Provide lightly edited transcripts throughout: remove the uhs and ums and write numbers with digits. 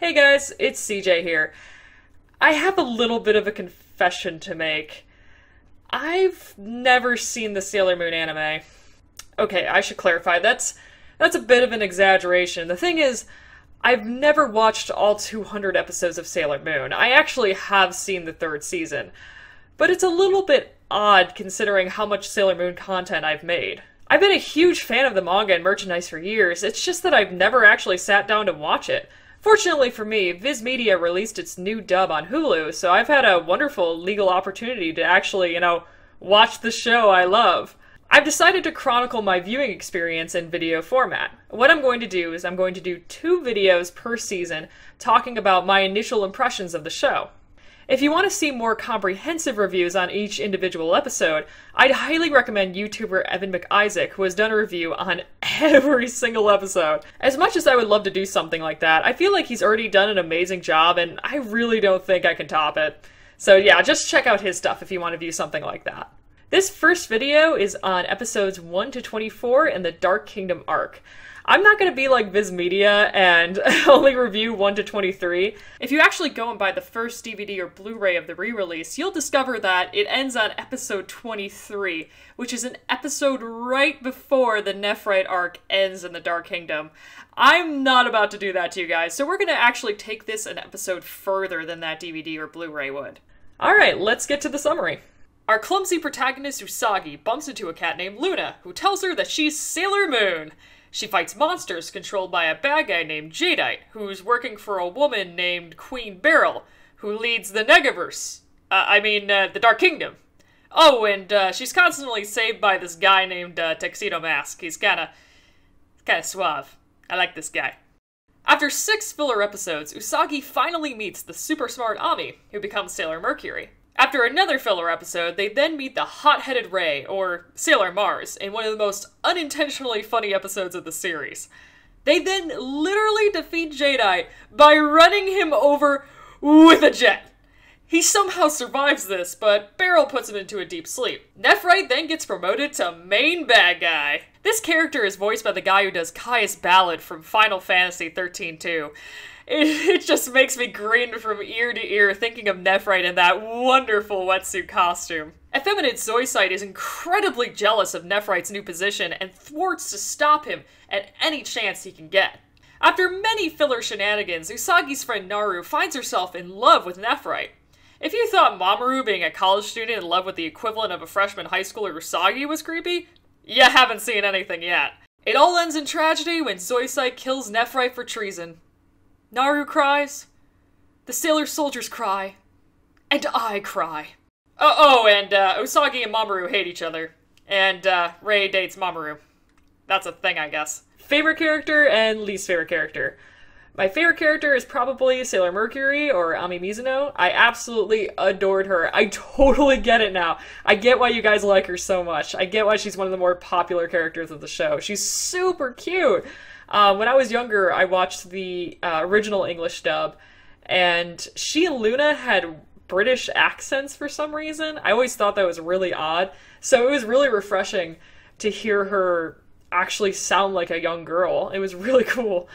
Hey guys, it's CJ here. I have a little bit of a confession to make. I've never seen the Sailor Moon anime. Okay, I should clarify, that's a bit of an exaggeration. The thing is, I've never watched all 200 episodes of Sailor Moon. I actually have seen the third season. But it's a little bit odd considering how much Sailor Moon content I've made. I've been a huge fan of the manga and merchandise for years, it's just that I've never actually sat down to watch it. Fortunately for me, Viz Media released its new dub on Hulu, so I've had a wonderful legal opportunity to actually, watch the show I love. I've decided to chronicle my viewing experience in video format. What I'm going to do is I'm going to do 2 videos per season talking about my initial impressions of the show. If you want to see more comprehensive reviews on each individual episode, I'd highly recommend YouTuber Evan McIsaac, who has done a review on every single episode. As much as I would love to do something like that, I feel like he's already done an amazing job, and I really don't think I can top it. So yeah, just check out his stuff if you want to view something like that. This first video is on episodes 1 to 24 in the Dark Kingdom arc. I'm not going to be like Viz Media and only review 1 to 23. If you actually go and buy the first DVD or Blu-ray of the re-release, you'll discover that it ends on episode 23, which is an episode right before the Nephrite arc ends in the Dark Kingdom. I'm not about to do that to you guys, so we're going to actually take this an episode further than that DVD or Blu-ray would. Alright, let's get to the summary. Our clumsy protagonist Usagi bumps into a cat named Luna, who tells her that she's Sailor Moon. She fights monsters controlled by a bad guy named Jadeite, who's working for a woman named Queen Beryl, who leads the Negaverse. The Dark Kingdom. Oh, and she's constantly saved by this guy named Tuxedo Mask. He's kinda suave. I like this guy. After 6 filler episodes, Usagi finally meets the super smart Ami, who becomes Sailor Mercury. After another filler episode, they then meet the hot-headed Ray, or Sailor Mars, in one of the most unintentionally funny episodes of the series. They then literally defeat Jadeite by running him over with a jet. He somehow survives this, but Beryl puts him into a deep sleep. Nephrite then gets promoted to main bad guy. This character is voiced by the guy who does Caius Ballad from Final Fantasy 13-2. It just makes me grin from ear to ear thinking of Nephrite in that wonderful wetsuit costume. Effeminate Zoisite is incredibly jealous of Nephrite's new position and thwarts to stop him at any chance he can get. After many filler shenanigans, Usagi's friend Naru finds herself in love with Nephrite. If you thought Mamoru being a college student in love with the equivalent of a freshman high schooler Usagi was creepy, you haven't seen anything yet. It all ends in tragedy when Zoisite kills Nephrite for treason. Naru cries, the sailor soldiers cry, and I cry. And Usagi and Mamoru hate each other, and Rei dates Mamoru. That's a thing, I guess. Favorite character and least favorite character. My favorite character is probably Sailor Mercury, or Ami Mizuno. I absolutely adored her. I totally get it now. I get why you guys like her so much. I get why she's one of the more popular characters of the show. She's super cute. When I was younger, I watched the original English dub, and she and Luna had British accents for some reason. I always thought that was really odd, so it was really refreshing to hear her actually sound like a young girl. It was really cool.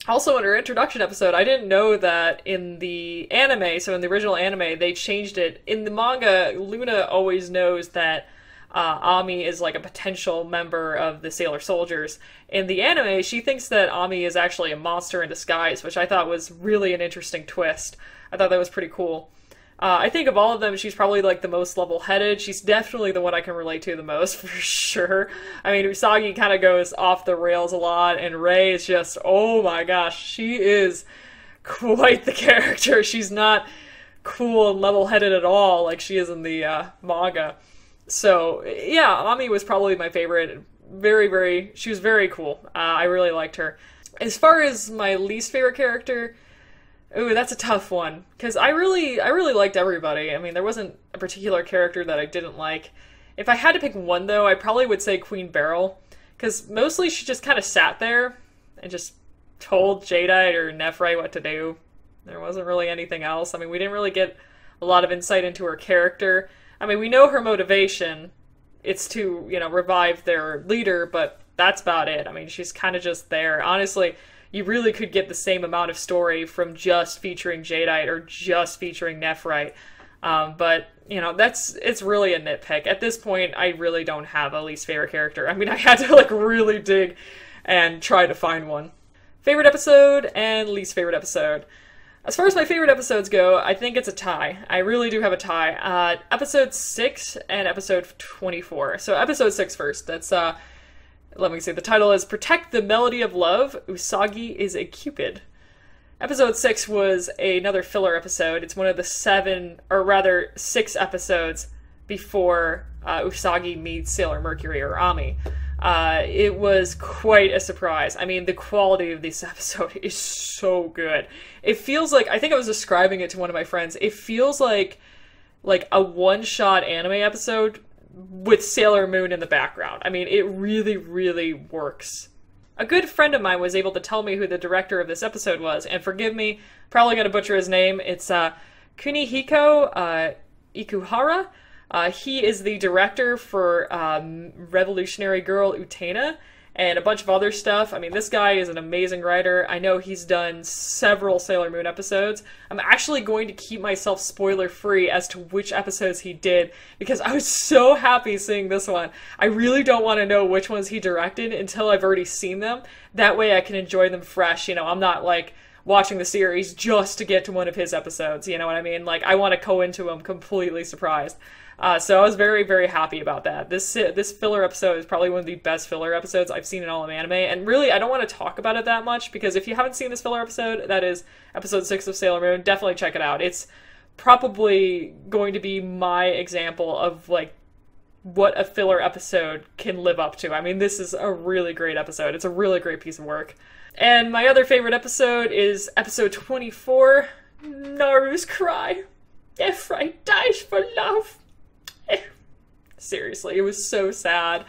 Also, in her introduction episode, I didn't know that in the anime, so in the original anime, they changed it. In the manga, Luna always knows that Ami is like a potential member of the Sailor Soldiers. In the anime, she thinks that Ami is actually a monster in disguise, which I thought was really an interesting twist. I thought that was pretty cool. I think of all of them, she's probably like the most level-headed. She's definitely the one I can relate to the most, for sure. I mean, Usagi kind of goes off the rails a lot, and Rei is just, oh my gosh, she is quite the character. She's not cool and level-headed at all like she is in the manga. So, yeah, Ami was probably my favorite. She was very cool. I really liked her. As far as my least favorite character, ooh, that's a tough one. Because I really liked everybody. I mean, there wasn't a particular character that I didn't like. If I had to pick one, though, I probably would say Queen Beryl. Because mostly she just kind of sat there and just told Jadeite or Nephrite what to do. There wasn't really anything else. I mean, we didn't really get a lot of insight into her character. I mean, we know her motivation. It's to, revive their leader, but that's about it. I mean, she's kind of just there. Honestly, you really could get the same amount of story from just featuring Jadeite or just featuring Nephrite. But, you know, it's really a nitpick. At this point, I really don't have a least favorite character. I mean, I had to, like, really dig and try to find one. Favorite episode and least favorite episode. As far as my favorite episodes go, I think it's a tie. I really do have a tie. Episode 6 and episode 24. So episode 6 first. That's, let me see. The title is Protect the Melody of Love, Usagi is a Cupid. Episode 6 was another filler episode. It's one of the 6 episodes before Usagi meets Sailor Mercury, or Ami. It was quite a surprise. I mean, the quality of this episode is so good. It feels like, I think I was describing it to one of my friends, it feels like a one-shot anime episode with Sailor Moon in the background. I mean, it really, really works. A good friend of mine was able to tell me who the director of this episode was, and forgive me, probably gonna butcher his name. It's Kunihiko Ikuhara. He is the director for Revolutionary Girl Utena and a bunch of other stuff. I mean, this guy is an amazing writer. I know he's done several Sailor Moon episodes. I'm actually going to keep myself spoiler-free as to which episodes he did, because I was so happy seeing this one. I really don't want to know which ones he directed until I've already seen them. That way I can enjoy them fresh. You know, I'm not, like, watching the series just to get to one of his episodes, you know what I mean? Like, I want to go into them completely surprised. So I was very, very happy about that. This filler episode is probably one of the best filler episodes I've seen in all of anime, and really, I don't want to talk about it that much, because if you haven't seen this filler episode, that is episode 6 of Sailor Moon, definitely check it out. It's probably going to be my example of, like, what a filler episode can live up to. I mean, this is a really great episode. It's a really great piece of work. And my other favorite episode is episode 24, Naru's Cry. Nephrite dies for love. Seriously, it was so sad.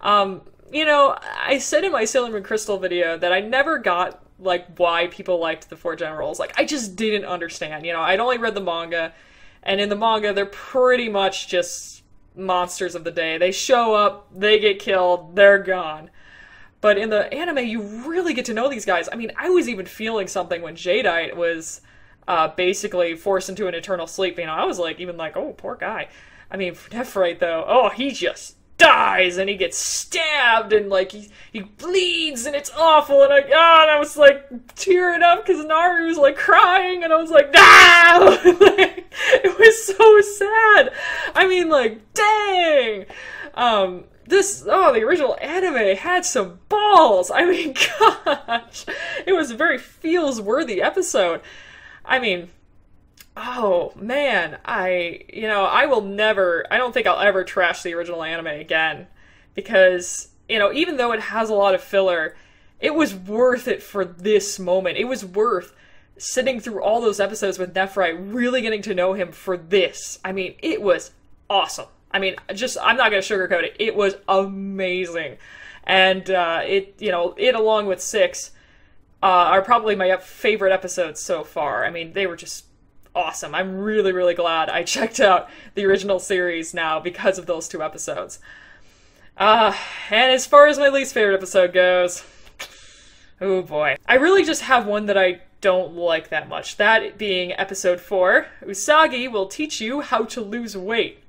You know, I said in my Sailor Moon Crystal video that I never got, like, why people liked the 4 generals. Like, I just didn't understand. You know, I'd only read the manga, and in the manga, they're pretty much just monsters of the day. They show up, they get killed, they're gone. But in the anime, you really get to know these guys. I mean, I was even feeling something when Jadeite was basically forced into an eternal sleep. You know, I was like, even like, oh, poor guy. I mean, for Nephrite, though, oh, he just dies, and he gets stabbed, and, like, he bleeds, and it's awful, and I was, like, tearing up, because Naru's, like, crying, and I was like, no! Like, it was so sad. I mean, like, dang! The original anime had some balls. I mean, gosh, it was a very feels-worthy episode. I mean, oh, man, I don't think I'll ever trash the original anime again, because, you know, even though it has a lot of filler, it was worth it for this moment. It was worth sitting through all those episodes with Nephrite, really getting to know him for this. I mean, it was awesome. I mean, I'm not going to sugarcoat it. It was amazing. And, it along with 6, are probably my favorite episodes so far. I mean, they were just awesome. I'm really, really glad I checked out the original series now because of those 2 episodes. And as far as my least favorite episode goes, oh boy. I really just have one that I don't like that much. That being episode 4, Usagi will teach you how to lose weight.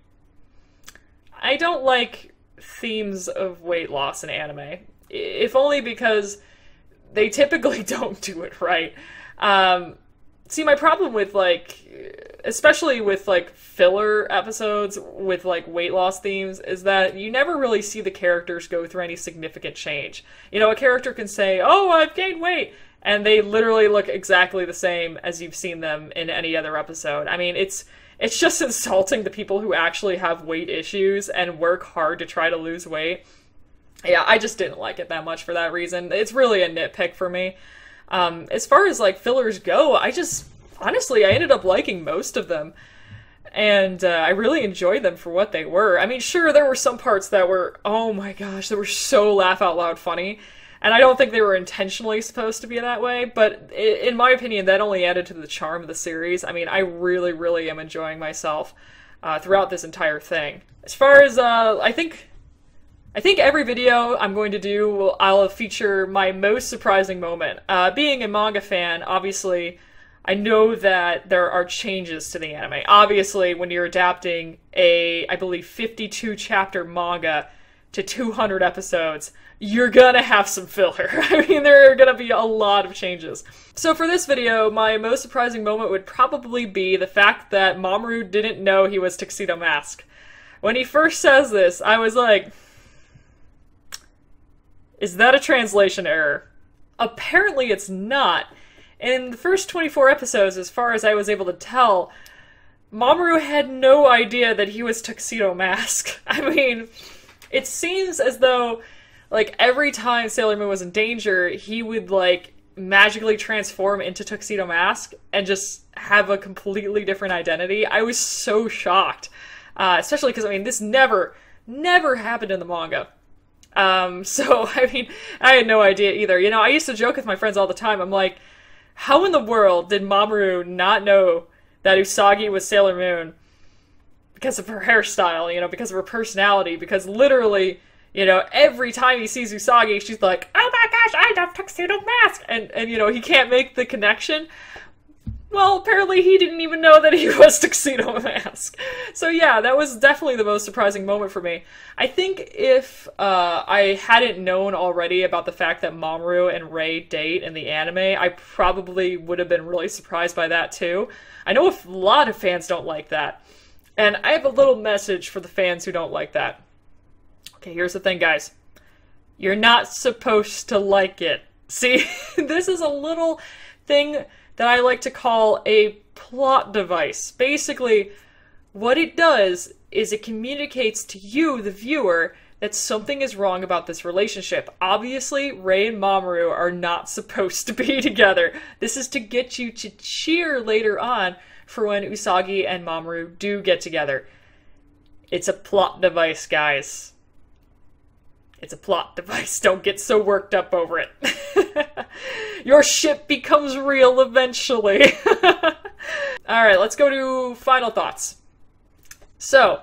I don't like themes of weight loss in anime, if only because they typically don't do it right. See, my problem with, like, especially with, like, filler episodes with, like, weight loss themes is that you never really see the characters go through any significant change. You know, a character can say, oh, I've gained weight, and they literally look exactly the same as you've seen them in any other episode. I mean, it's just insulting to people who actually have weight issues and work hard to try to lose weight. Yeah, I just didn't like it that much for that reason. It's really a nitpick for me. As far as, like, fillers go, honestly, I ended up liking most of them. And I really enjoyed them for what they were. I mean, sure, there were some parts that were, oh my gosh, that were so laugh-out-loud funny. And I don't think they were intentionally supposed to be that way, but in my opinion, that only added to the charm of the series. I mean, I really, really am enjoying myself throughout this entire thing. As far as, I think I think every video I'm going to do, I'll feature my most surprising moment. Being a manga fan, obviously, I know that there are changes to the anime. Obviously, when you're adapting a, I believe, 52 chapter manga to 200 episodes, you're gonna have some filler. I mean, there are gonna be a lot of changes. So for this video, my most surprising moment would probably be the fact that Mamoru didn't know he was Tuxedo Mask. When he first says this, I was like, is that a translation error? Apparently it's not. In the first 24 episodes, as far as I was able to tell, Mamoru had no idea that he was Tuxedo Mask. I mean, it seems as though, like, every time Sailor Moon was in danger, he would, like, magically transform into Tuxedo Mask and just have a completely different identity. I was so shocked. Especially because, I mean, this never happened in the manga. So, I mean, I had no idea either. You know, I used to joke with my friends all the time. I'm like, how in the world did Mamoru not know that Usagi was Sailor Moon? Because of her hairstyle, you know, because of her personality, because literally, you know, every time he sees Usagi, she's like, oh my gosh, I love Tuxedo Mask! And you know, he can't make the connection. Well, apparently he didn't even know that he was Tuxedo Mask. So yeah, that was definitely the most surprising moment for me. I think if I hadn't known already about the fact that Mamoru and Rei date in the anime, I probably would have been really surprised by that too. I know a lot of fans don't like that. And I have a little message for the fans who don't like that. Okay, here's the thing, guys. You're not supposed to like it. See, this is a little thing that I like to call a plot device. Basically, what it does is it communicates to you, the viewer, that something is wrong about this relationship. Obviously, Rei and Mamoru are not supposed to be together. This is to get you to cheer later on for when Usagi and Mamoru do get together. It's a plot device, guys. It's a plot device. Don't get so worked up over it. Your ship becomes real eventually. Alright, let's go to final thoughts. So,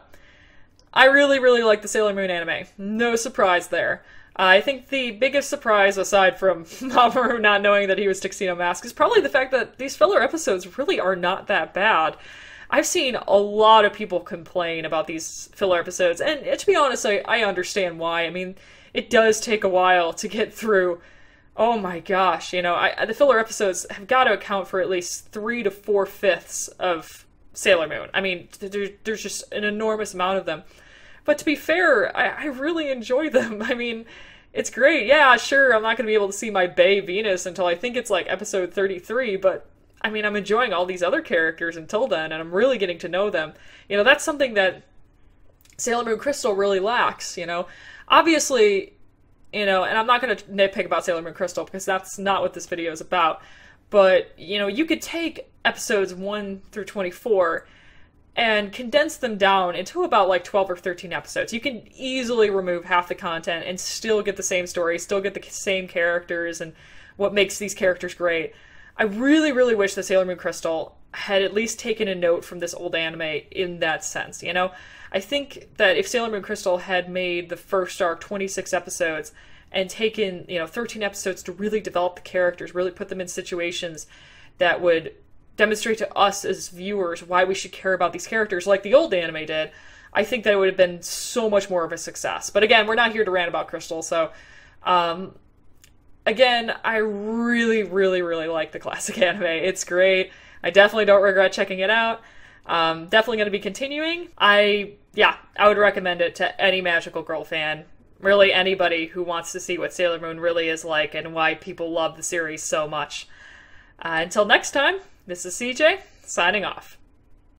I really like the Sailor Moon anime. No surprise there. I think the biggest surprise, aside from Mamoru not knowing that he was Tuxedo Mask, is probably the fact that these filler episodes really are not that bad. I've seen a lot of people complain about these filler episodes, and to be honest, I understand why. I mean, it does take a while to get through. Oh my gosh, you know, the filler episodes have got to account for at least 3 to 4/5 of Sailor Moon. I mean, there's just an enormous amount of them. But to be fair, I really enjoy them. I mean, it's great. Yeah, sure, I'm not going to be able to see my bae Venus until I think it's like episode 33, but I mean, I'm enjoying all these other characters until then, and I'm really getting to know them. You know, that's something that Sailor Moon Crystal really lacks, you know. Obviously, you know, and I'm not going to nitpick about Sailor Moon Crystal because that's not what this video is about, but, you know, you could take episodes 1 through 24 and condense them down into about like 12 or 13 episodes. You can easily remove half the content and still get the same story, still get the same characters and what makes these characters great. I really wish that Sailor Moon Crystal had at least taken a note from this old anime in that sense, you know? I think that if Sailor Moon Crystal had made the first arc 26 episodes and taken, you know, 13 episodes to really develop the characters, really put them in situations that would demonstrate to us as viewers why we should care about these characters like the old anime did, I think that it would have been so much more of a success. But again, we're not here to rant about Crystal, so again, I really like the classic anime. It's great. I definitely don't regret checking it out. Definitely going to be continuing. I would recommend it to any Magical Girl fan. Really anybody who wants to see what Sailor Moon really is like and why people love the series so much. Until next time, this is CJ, signing off.